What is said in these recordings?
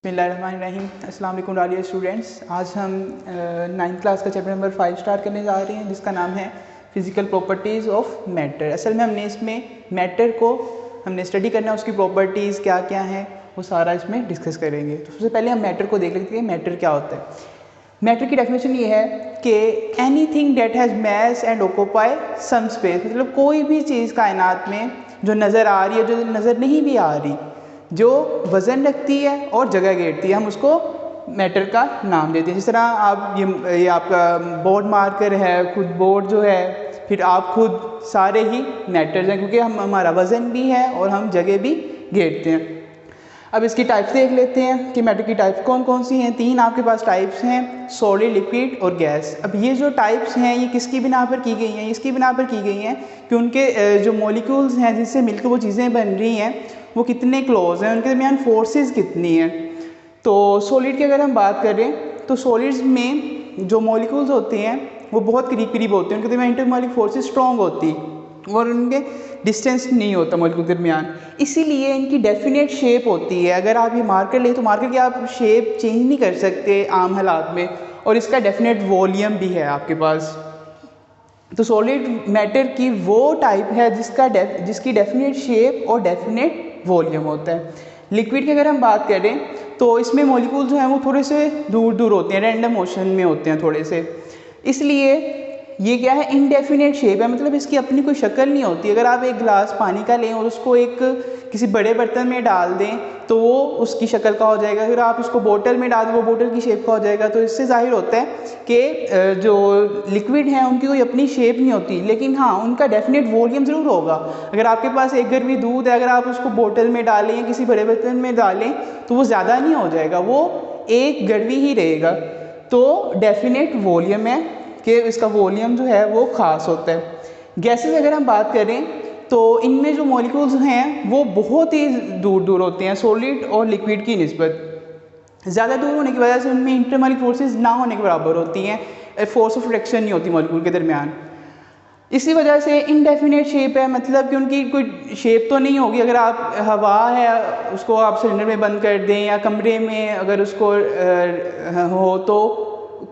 बिस्मिल्लाहिर्रहमानिर्रहीम। अस्सलाम वालेकुम डियर स्टूडेंट्स। आज हम 9th क्लास का चैप्टर नंबर 5 स्टार्ट करने जा रहे हैं, जिसका नाम है फिज़िकल प्रॉपर्टीज़ ऑफ मैटर। असल में हमने इसमें मैटर को हमने स्टडी करना है, उसकी प्रॉपर्टीज़ क्या क्या हैं वो सारा इसमें डिस्कस करेंगे। तो सबसे पहले हम मैटर को देख लेते हैं। मैटर क्या होता है? मैटर की डेफिनेशन ये है कि anything that has mass and occupy some space, मतलब कोई भी चीज़ कायनात में जो नज़र आ रही है, जो नज़र नहीं भी आ रही, जो वज़न रखती है और जगह घेरती है, हम उसको मैटर का नाम देते हैं। जिस तरह आप ये आपका बोर्ड मार्कर है, खुद बोर्ड जो है, फिर आप खुद सारे ही मैटर्स हैं, क्योंकि हमारा वज़न भी है और हम जगह भी घेरते हैं। अब इसकी टाइप्स देख लेते हैं कि मैटर की टाइप्स कौन कौन सी हैं। 3 आपके पास टाइप्स हैं, सॉलिड, लिक्विड और गैस। अब ये जो टाइप्स हैं ये किसकी बिना पर की गई हैं? इसकी बिना पर की गई हैं कि उनके जो मॉलिक्यूल्स हैं जिनसे मिलकर वो चीज़ें बन रही हैं वो कितने क्लोज हैं, उनके दरमियान फोर्सेस कितनी हैं। तो सॉलिड की अगर हम बात करें तो सॉलिड्स में जो मॉलिक्यूल्स होते हैं वो बहुत करीब करीब होते हैं, उनके दरमियान इंटरमॉलिक फोर्सेस स्ट्रॉन्ग होती और उनके डिस्टेंस नहीं होता मॉलिक्यूल के दरमियान, इसीलिए इनकी डेफिनेट शेप होती है। अगर आप ये मार्कर ले तो मार्कर की आप शेप चेंज नहीं कर सकते आम हालात में, और इसका डेफिनेट वॉल्यूम भी है आपके पास। तो सॉलिड मैटर की वो टाइप है जिसकी डेफिनेट शेप और डेफिनेट वॉल्यूम होता है। लिक्विड की अगर हम बात करें तो इसमें मॉलिक्यूल जो हैं वो थोड़े से दूर दूर होते हैं, रैंडम मोशन में होते हैं थोड़े से, इसलिए ये क्या है, इनडेफिनेट शेप है, मतलब इसकी अपनी कोई शक्ल नहीं होती। अगर आप एक गिलास पानी का लें और उसको एक किसी बड़े बर्तन में डाल दें तो वो उसकी शक्ल का हो जाएगा। अगर आप उसको बोतल में डाल दें वो बोतल की शेप का हो जाएगा। तो इससे जाहिर होता है कि जो लिक्विड हैं उनकी कोई अपनी शेप नहीं होती, लेकिन हाँ उनका डेफिनेट वॉल्यूम ज़रूर होगा। अगर आपके पास एक गरवी दूध है, अगर आप उसको बोतल में डालें या किसी बड़े बर्तन में डालें तो वो ज़्यादा नहीं हो जाएगा, वो एक गरवी ही रहेगा। तो डेफिनेट वॉल्यूम है कि इसका वॉल्यूम जो है वो ख़ास होता है। गैसेस अगर हम बात करें तो इनमें जो मॉलिक्यूल्स हैं वो बहुत ही दूर दूर होते हैं सॉलिड और लिक्विड की निस्बत। ज़्यादा दूर होने की वजह से उनमें इंटरमॉलिक फोर्सेस ना होने के बराबर होती हैं, फोर्स ऑफ रिएक्शन नहीं होती मॉलिक्यूल के दरमियान। इसी वजह से इनडेफिनेट शेप है, मतलब कि उनकी कोई शेप तो नहीं होगी। अगर आप हवा है उसको आप सिलेंडर में बंद कर दें या कमरे में अगर उसको हो तो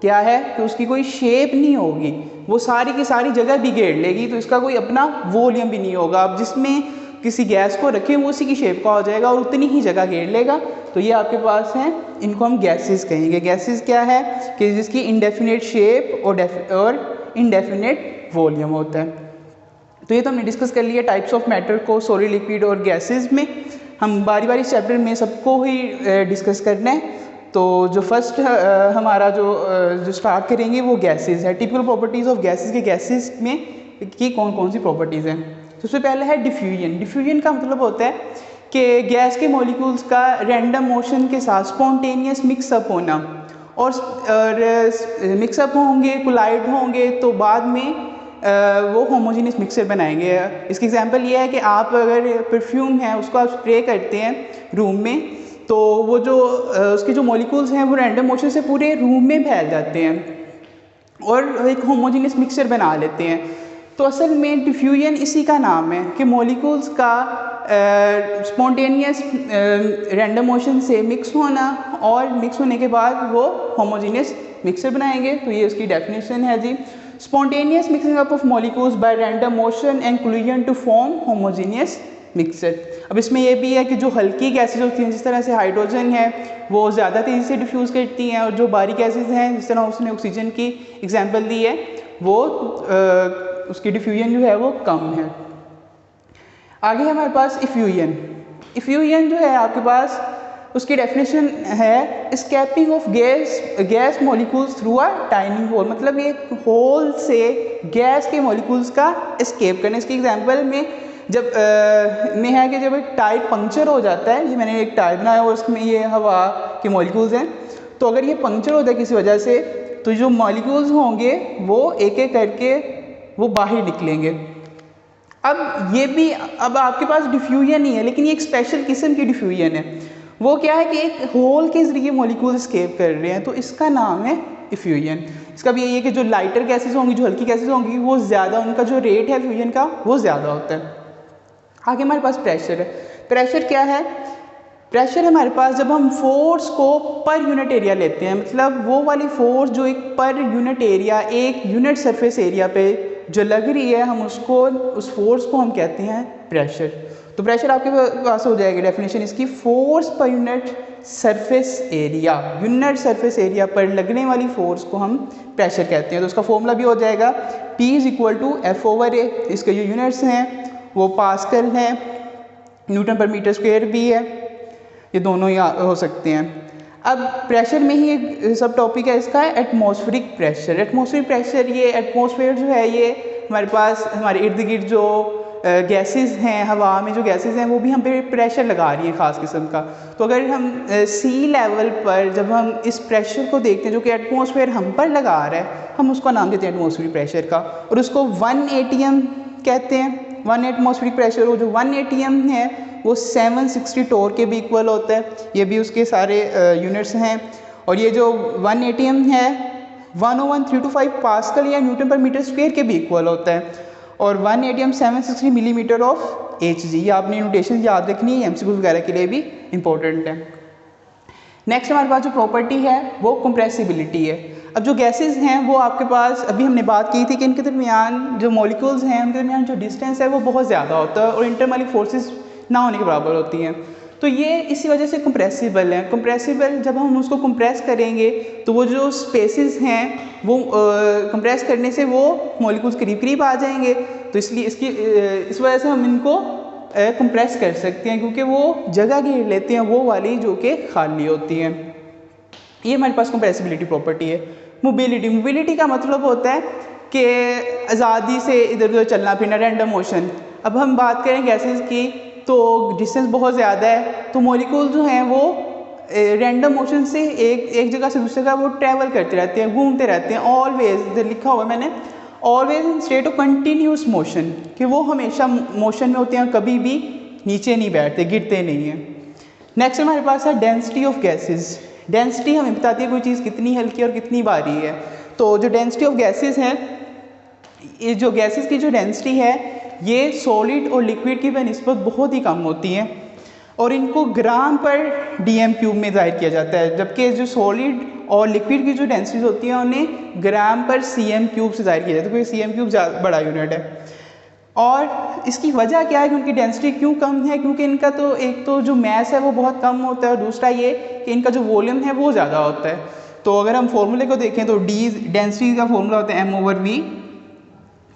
क्या है कि उसकी कोई शेप नहीं होगी, वो सारी की सारी जगह भी घेर लेगी, तो इसका कोई अपना वॉल्यूम भी नहीं होगा। आप जिसमें किसी गैस को रखें वो उसी की शेप का हो जाएगा और उतनी ही जगह घेर लेगा। तो ये आपके पास हैं, इनको हम गैसेस कहेंगे। गैसेस क्या है कि जिसकी इनडेफिनेट शेप और इनडेफिनेट वॉल्यूम होता है। तो ये तो हमने डिस्कस कर लिया टाइप्स ऑफ मैटर को सॉलिड, लिक्विड और गैसेस में। हम बारी बारी चैप्टर में सबको ही डिस्कस करना है। तो जो फर्स्ट हमारा जो स्टार्ट करेंगे वो गैसेस है। टिपिकल प्रॉपर्टीज़ ऑफ गैसेस के गैसेस में की कौन कौन सी प्रॉपर्टीज़ हैं। सबसे पहले है डिफ्यूजन। डिफ्यूजन का मतलब होता है कि गैस के मॉलिक्यूल्स का रैंडम मोशन के साथ स्पॉन्टेनियस मिक्सअप होना, और मिक्सअप होंगे, कोलाइड होंगे तो बाद में वो होमोजेनियस मिक्सचर बनाएंगे। इसकी एग्जांपल ये है कि आप अगर परफ्यूम है उसको आप स्प्रे करते हैं रूम में, तो वो जो उसके जो मॉलिक्यूल्स हैं वो रैंडम मोशन से पूरे रूम में फैल जाते हैं और एक होमोजेनियस मिक्सचर बना लेते हैं। तो असल में डिफ्यूजन इसी का नाम है कि मॉलिक्यूल्स का स्पॉन्टेनियस रैंडम मोशन से मिक्स होना और मिक्स होने के बाद वो होमोजेनियस मिक्सचर बनाएंगे। तो ये उसकी डेफिनेशन है जी। Spontaneous mixing up of molecules by random motion and collision to form homogeneous mixture. अब इसमें यह भी है कि जो हल्की गैसेज होती हैं, जिस तरह से हाइड्रोजन है वो ज़्यादा तेज़ी से डिफ्यूज़ करती हैं, और जो बारीक गैसेज हैं जिस तरह उसने ऑक्सीजन की एग्जांपल दी है वो उसकी डिफ्यूजन जो है वो कम है। आगे हमारे पास इफ्यूजन। इफ्यूजन जो है आपके पास उसकी डेफिनेशन है escaping of gas molecules through a tiny hole, मतलब एक होल से गैस के मॉलिक्यूल्स का एस्केप करना। इसकी एग्जांपल में है कि जब एक टायर पंक्चर हो जाता है, ये मैंने एक टायर बनाया और उसमें ये हवा के मॉलिक्यूल्स हैं, तो अगर ये पंक्चर होता है किसी वजह से तो जो मॉलिक्यूल्स होंगे वो एक एक करके वो बाहर निकलेंगे। अब ये भी अब आपके पास डिफ्यूजन ही है, लेकिन ये एक स्पेशल किस्म की डिफ्यूजन है। वो क्या है कि एक होल के ज़रिए मॉलिक्यूल एस्केप कर रहे हैं, तो इसका नाम है इफ्यूजन। इसका भी यही है कि जो लाइटर गैसेज होंगी, जो हल्की गैसेज होंगी, वो ज़्यादा उनका जो रेट है फ्यूजन का वो ज़्यादा होता है। आगे हमारे पास प्रेशर है। प्रेशर क्या है प्रेशर हमारे पास जब हम फोर्स को पर यूनिट एरिया लेते हैं, मतलब वो वाली फोर्स जो एक पर यूनिट एरिया, एक यूनिट सरफेस एरिया पे जो लग रही है, हम उसको, उस फोर्स को हम कहते हैं प्रेशर। तो प्रेशर आपके पास हो जाएगी डेफिनेशन इसकी, force per unit surface area, unit surface area पर लगने वाली फोर्स को हम प्रेशर कहते हैं। तो उसका फॉर्मूला भी हो जाएगा P = F/A। इसके जो यूनिट्स हैं वो पास्कल है, न्यूटन पर मीटर स्क्वायर भी है, ये दोनों ही हो सकते हैं। अब प्रेशर में ही एक सब टॉपिक है इसका, एटमॉस्फेरिक प्रेशर। एटमॉस्फेरिक प्रेशर, ये एटमॉस्फेयर जो है ये हमारे पास, हमारे इर्द गिर्द जो गैसेस हैं, हवा में जो गैसेस हैं, वो भी हम पे प्रेशर लगा रही हैं ख़ास किस्म का। तो अगर हम सी लेवल पर जब हम इस प्रेशर को देखते हैं जो कि एटमॉस्फेयर हम पर लगा रहा है, हम उसका नाम देते हैं एटमॉस्फेरिक प्रेशर का, और उसको 1 atm कहते हैं। 1 एटमॉस्फेरिक प्रेशर हो, जो 1 atm है वो 760 टोर के भी इक्वल होता है। ये भी उसके सारे यूनिट्स हैं। और ये जो 1 atm है 101.325 पास्कल या न्यूटन पर मीटर स्क्वायर के भी इक्वल होता है। और 1 atm 760 मिलीमीटर ऑफ Hg। ये आपने नोटेशन याद रखनी है, MCQ वगैरह के लिए भी इंपॉर्टेंट है। नेक्स्ट हमारे पास जो प्रॉपर्टी है वो कंप्रेसिबिलिटी है। अब जो गैसेस हैं वो आपके पास, अभी हमने बात की थी कि इनके दरमियान जो मॉलिक्यूल्स हैं उनके दरमियान जो डिस्टेंस है वो बहुत ज़्यादा होता है और इंटरमली फोर्सेस ना होने के बराबर होती हैं। तो ये इसी वजह से कंप्रेसिबल है। कंप्रेसिबल, जब हम उसको कंप्रेस करेंगे तो वो जो स्पेसेस हैं वो कंप्रेस करने से वो मॉलिक्यूल्स करीब करीब आ जाएंगे। तो इसलिए इस वजह से हम इनको कंप्रेस कर सकते हैं, क्योंकि वो जगह घेर लेते हैं वो वाली जो कि खाली होती है। ये हमारे पास कंप्रेसिबिलिटी प्रॉपर्टी है। मोबिलिटी का मतलब होता है कि आज़ादी से इधर उधर चलना फिरना, रैंडम मोशन। अब हम बात करें गैसेस की, तो डिस्टेंस बहुत ज़्यादा है, तो मॉलिक्यूल जो हैं वो रैंडम मोशन से एक जगह से दूसरी जगह वो ट्रैवल करते रहते हैं, घूमते रहते हैं। ऑलवेज, इधर लिखा हुआ है मैंने, always in state of continuous motion, कि वो हमेशा मोशन में होते हैं, कभी भी नीचे नहीं बैठते, गिरते नहीं हैं। नेक्स्ट हमारे पास है डेंसिटी ऑफ गैसेस। डेंसिटी हमें बताती है कोई चीज़ कितनी हल्की और कितनी भारी है। तो जो डेंसिटी ऑफ गैसेस हैं, ये जो गैसेस की जो डेंसिटी है ये सॉलिड और लिक्विड की बनिस्बत बहुत ही कम होती हैं और इनको ग्राम पर dm³ में ज़ाहिर किया जाता है, जबकि जो सॉलिड और लिक्विड की जो डेंसिटीज होती हैं उन्हें ग्राम पर cm³ से ज़ाहिर किया जाता है, क्योंकि cm³ बड़ा यूनिट है। और इसकी वजह क्या है कि उनकी डेंसिटी क्यों कम है? क्योंकि इनका तो एक तो जो मैस है वो बहुत कम होता है और दूसरा ये कि इनका जो वॉल्यूम है वो ज़्यादा होता है। तो अगर हम फॉर्मूले को देखें तो डेंसिटी का फॉर्मूला होता है m/v,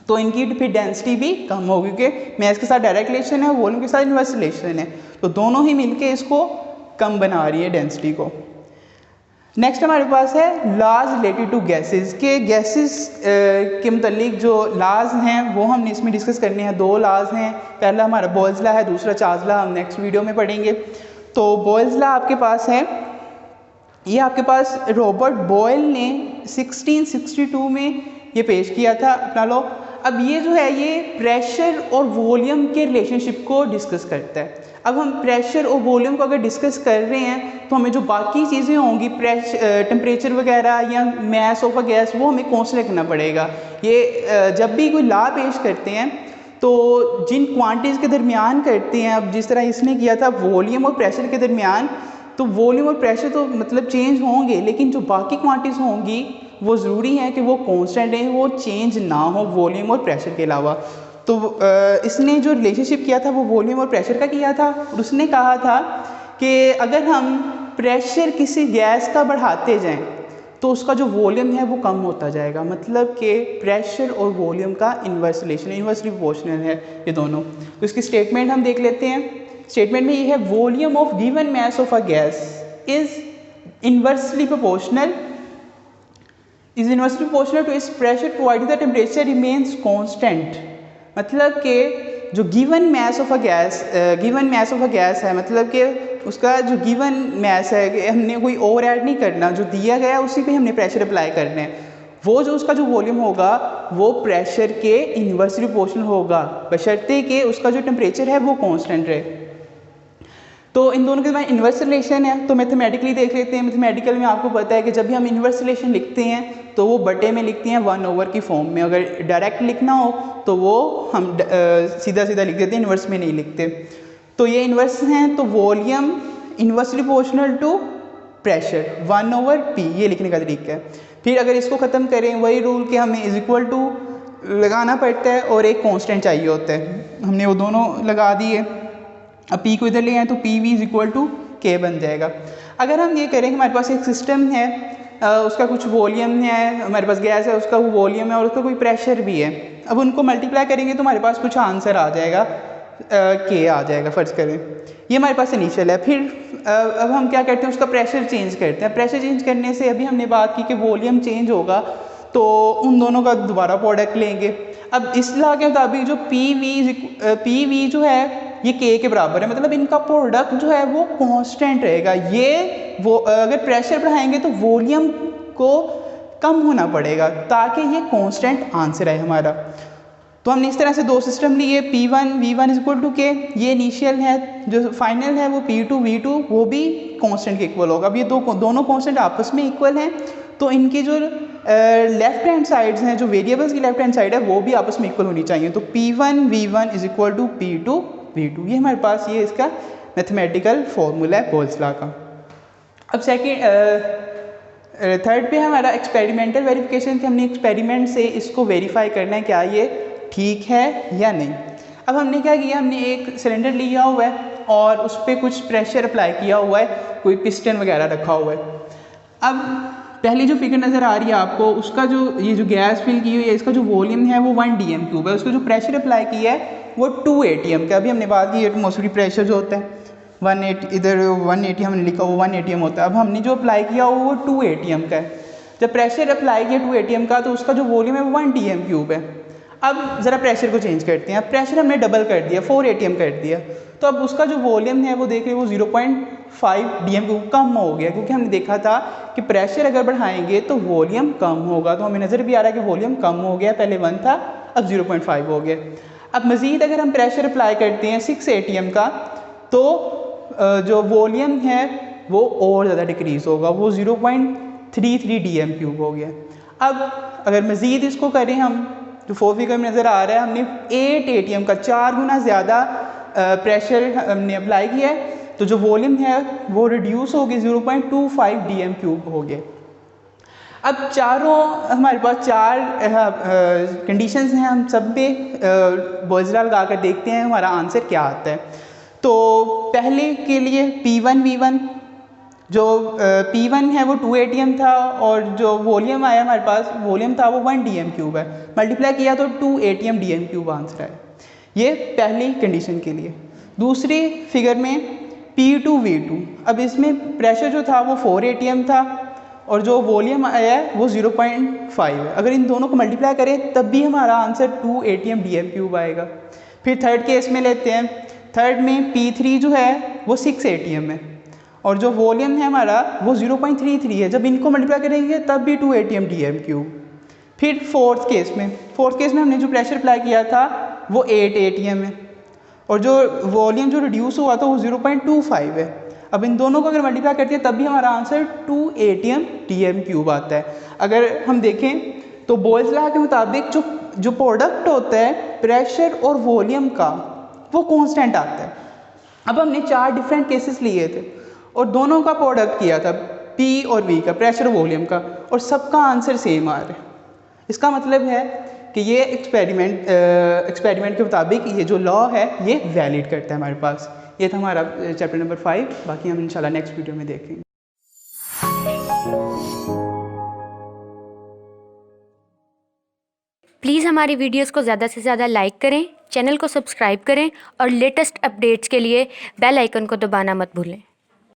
तो इनकी फिर डेंसिटी भी कम होगी, क्योंकि मैस के साथ डायरेक्ट रिलेशन है, वॉल्यूम के साथ इनवर्स रिलेशन है, तो दोनों ही मिलके इसको कम बना रही है डेंसिटी को। नेक्स्ट हमारे पास है लॉज रिलेटेड टू गैसेस, के गैसेस के मुतालिक जो लॉज हैं वो हमने इसमें डिस्कस करने हैं। 2 लॉज हैं, पहला हमारा बॉयल्स लॉ है, दूसरा चार्ल्स लॉ, हम नेक्स्ट वीडियो में पढ़ेंगे। तो बॉयल्स लॉ आपके पास है, ये आपके पास रॉबर्ट बॉयल ने 1662 में ये पेश किया था अपना लॉ। अब ये जो है ये प्रेशर और वॉल्यूम के रिलेशनशिप को डिस्कस करता है। अब हम प्रेशर और वॉल्यूम को अगर डिस्कस कर रहे हैं तो हमें जो बाकी चीज़ें होंगी, टेम्परेचर वगैरह या मैस ऑफ अ गैस, वो हमें कॉन्स्टेंट रखना पड़ेगा। ये जब भी कोई लॉ पेश करते हैं तो जिन क्वांटिटीज़ के दरमियान करते हैं, अब जिस तरह इसने किया था वॉल्यूम और प्रेशर के दरमियान, तो वॉल्यूम और प्रेशर तो मतलब चेंज होंगे, लेकिन जो बाकी क्वांटिटीज़ होंगी वो ज़रूरी है कि वो कांस्टेंट रहें, वो चेंज ना हो वॉल्यूम और प्रेशर के अलावा। तो इसने जो रिलेशनशिप किया था वो वॉल्यूम और प्रेशर का किया था, और उसने कहा था कि अगर हम प्रेशर किसी गैस का बढ़ाते जाएं तो उसका जो वॉल्यूम है वो कम होता जाएगा। मतलब कि प्रेशर और वॉल्यूम का इन्वर्स रिलेशन, इन्वर्सली प्रोपोर्शनल है ये दोनों। तो इसकी स्टेटमेंट हम देख लेते हैं। स्टेटमेंट में ये है, volume of given mass of a gas is inversely proportional to its pressure provided the temperature remains constant. मतलब कि जो given mass of a gas है, मतलब कि उसका जो गिवन मैस है कि हमने कोई ओवर ऐड नहीं करना, जो दिया गया उसी पे हमने प्रेशर अप्लाई करना है। वो जो उसका जो वॉल्यूम होगा वो प्रेशर के इन्वर्सली प्रोपोर्शनल होगा, बशर्ते कि उसका जो टेम्परेचर है वो कांस्टेंट रहे। तो इन दोनों के बीच इन्वर्स रिलेशन है। तो मैथमेटिकली देख लेते हैं। मैथमेटिकल में आपको पता है कि जब भी हम इन्वर्स रिलेशन लिखते हैं तो वो बटे में लिखते हैं 1/, की फॉर्म में। अगर डायरेक्ट लिखना हो तो वो हम सीधा सीधा लिख देते हैं, इन्वर्स में नहीं लिखते। तो ये इन्वर्स हैं। तो volume inversely proportional to pressure 1/p, ये लिखने का तरीका है। फिर अगर इसको ख़त्म करें वही रूल कि हमें इज इक्वल टू लगाना पड़ता है और एक कांस्टेंट चाहिए होता है, हमने वो दोनों लगा दिए। अब p को इधर ले आए तो P V is equal to K बन जाएगा। अगर हम ये करें हमारे पास एक सिस्टम है, उसका कुछ वॉल्यूम है, हमारे पास गैस है, उसका वो वॉल्यूम है और उसका कोई प्रेशर भी है, अब उनको मल्टीप्लाई करेंगे तो हमारे पास कुछ आंसर आ जाएगा, के आ जाएगा फ़र्ज़ करें। ये हमारे पास इनिशियल है। फिर अब हम क्या करते हैं, उसका प्रेशर चेंज करते हैं। प्रेशर चेंज करने से अभी हमने बात की कि वॉल्यूम चेंज होगा तो उन दोनों का दोबारा प्रोडक्ट लेंगे। अब इस लॉ के मुताबिक जो पी वी जो है ये के बराबर है, मतलब इनका प्रोडक्ट जो है वो कांस्टेंट रहेगा। ये वो अगर प्रेशर बढ़ाएंगे तो वॉल्यूम को कम होना पड़ेगा ताकि ये कांस्टेंट आंसर आए हमारा। तो हमने इस तरह से दो सिस्टम लिए, P1 V1 is equal to के, ये इनिशियल है, जो फाइनल है वो P2 V2 वो भी कांस्टेंट के इक्वल होगा। अब ये दोनों कांस्टेंट आपस में इक्वल हैं तो इनकी जो लेफ्ट हैंड साइड्स हैं, जो वेरिएबल्स की लेफ्ट हैंड साइड है वो भी आपस में इक्वल होनी चाहिए। तो P1 V1 is equal to P2 V2, ये हमारे पास ये इसका मैथमेटिकल फॉर्मूला है बोल्स लॉ का। अब थर्ड पे हमारा एक्सपेरिमेंटल वेरिफिकेशन, कि हमने एक्सपेरिमेंट से इसको वेरीफाई करना है क्या ये ठीक है या नहीं। अब हमने क्या किया, हमने एक सिलेंडर लिया हुआ है और उस पर कुछ प्रेशर अप्लाई किया हुआ है, कोई पिस्टन वगैरह रखा हुआ है। अब पहली जो फिगर नज़र आ रही है आपको, उसका जो ये जो गैस फिल की हुई है इसका जो वॉल्यूम है वो 1 dm³ है, उसका जो प्रेशर अप्लाई किया है वो 2 atm का। अभी हमने बात की एटमॉस्फेरिक प्रेशर जो होता है 180, इधर 180 हमने लिखा वो 1 atm होता है। अब हमने जो अप्लाई किया वो 2 atm का है। जब प्रेशर अप्लाई किया 2 atm का तो उसका जो वॉल्यूम है वो 1 dm³ है। अब ज़रा प्रेशर को चेंज करते हैं। अब प्रेशर हमने डबल कर दिया, 4 atm कर दिया, तो अब उसका जो वॉल्यूम है वो देख रहे वो 0.5 dm³ कम हो गया, क्योंकि हमने देखा था कि प्रेशर अगर बढ़ाएंगे तो वॉल्यूम कम होगा। तो हमें नज़र भी आ रहा है कि वॉल्यूम कम हो गया, पहले 1 था अब 0.5 हो गया। अब मज़ीद अगर हम प्रेशर अप्लाई करते हैं 6 atm का तो जो वॉल्यूम है वो और ज़्यादा डिक्रीज़ होगा, वो 0.33 dm³ हो गया। अब अगर मज़ीद इसको करें हम, जो 4 फिगर में नज़र आ रहा है, हमने 8 atm का 4 गुना ज़्यादा प्रेशर हमने अप्लाई किया है, तो जो वॉल्यूम है वो रिड्यूस हो गया, 0.25 dm³ हो गया। अब चारों हमारे पास 4 कंडीशंस हैं, हम सब पे बोल्स लॉ लगा कर देखते हैं हमारा आंसर क्या आता है। तो पहले के लिए P1 V1, जो P1 है वो 2 atm था और जो वॉल्यूम आया हमारे पास वॉल्यूम था वो 1 dm³ है, मल्टीप्लाई किया तो 2 atm dm³ आंसर है। ये पहली कंडीशन के लिए। दूसरी फिगर में P2 V2, अब इसमें प्रेशर जो था वो 4 atm था और जो वॉल्यूम आया है वो 0.5 है। अगर इन दोनों को मल्टीप्लाई करें तब भी हमारा आंसर 2 atm dm³ आएगा। फिर थर्ड केस में लेते हैं। थर्ड में P3 जो है वो 6 atm है और जो वॉल्यूम है हमारा वो 0.33 है, जब इनको मल्टीप्लाई करेंगे तब भी 2 atm dm³। फिर फोर्थ केस में हमने जो प्रेशर अप्लाई किया था वो 8 atm है और जो वॉल्यूम जो रिड्यूस हुआ था वो 0.25 है। अब इन दोनों को अगर मल्टीप्लाई करते हैं तब भी हमारा आंसर 2 atm dm³ आता है। अगर हम देखें तो बोल्स लॉ के मुताबिक जो प्रोडक्ट होता है प्रेशर और वॉल्यूम का वो कांस्टेंट आता है। अब हमने 4 डिफरेंट केसेस लिए थे और दोनों का प्रोडक्ट किया था, P और V का, प्रेशर वॉल्यूम का, और सबका आंसर सेम आ रहा है। इसका मतलब है कि ये एक्सपेरिमेंट के मुताबिक ये जो लॉ है ये वैलिड करता है हमारे पास। ये था हमारा चैप्टर नंबर 5, बाकी हम इंशाल्लाह नेक्स्ट वीडियो में देखेंगे। प्लीज़ हमारी वीडियोस को ज़्यादा से ज़्यादा लाइक करें, चैनल को सब्सक्राइब करें और लेटेस्ट अपडेट्स के लिए बेल आइकन को दबाना मत भूलें।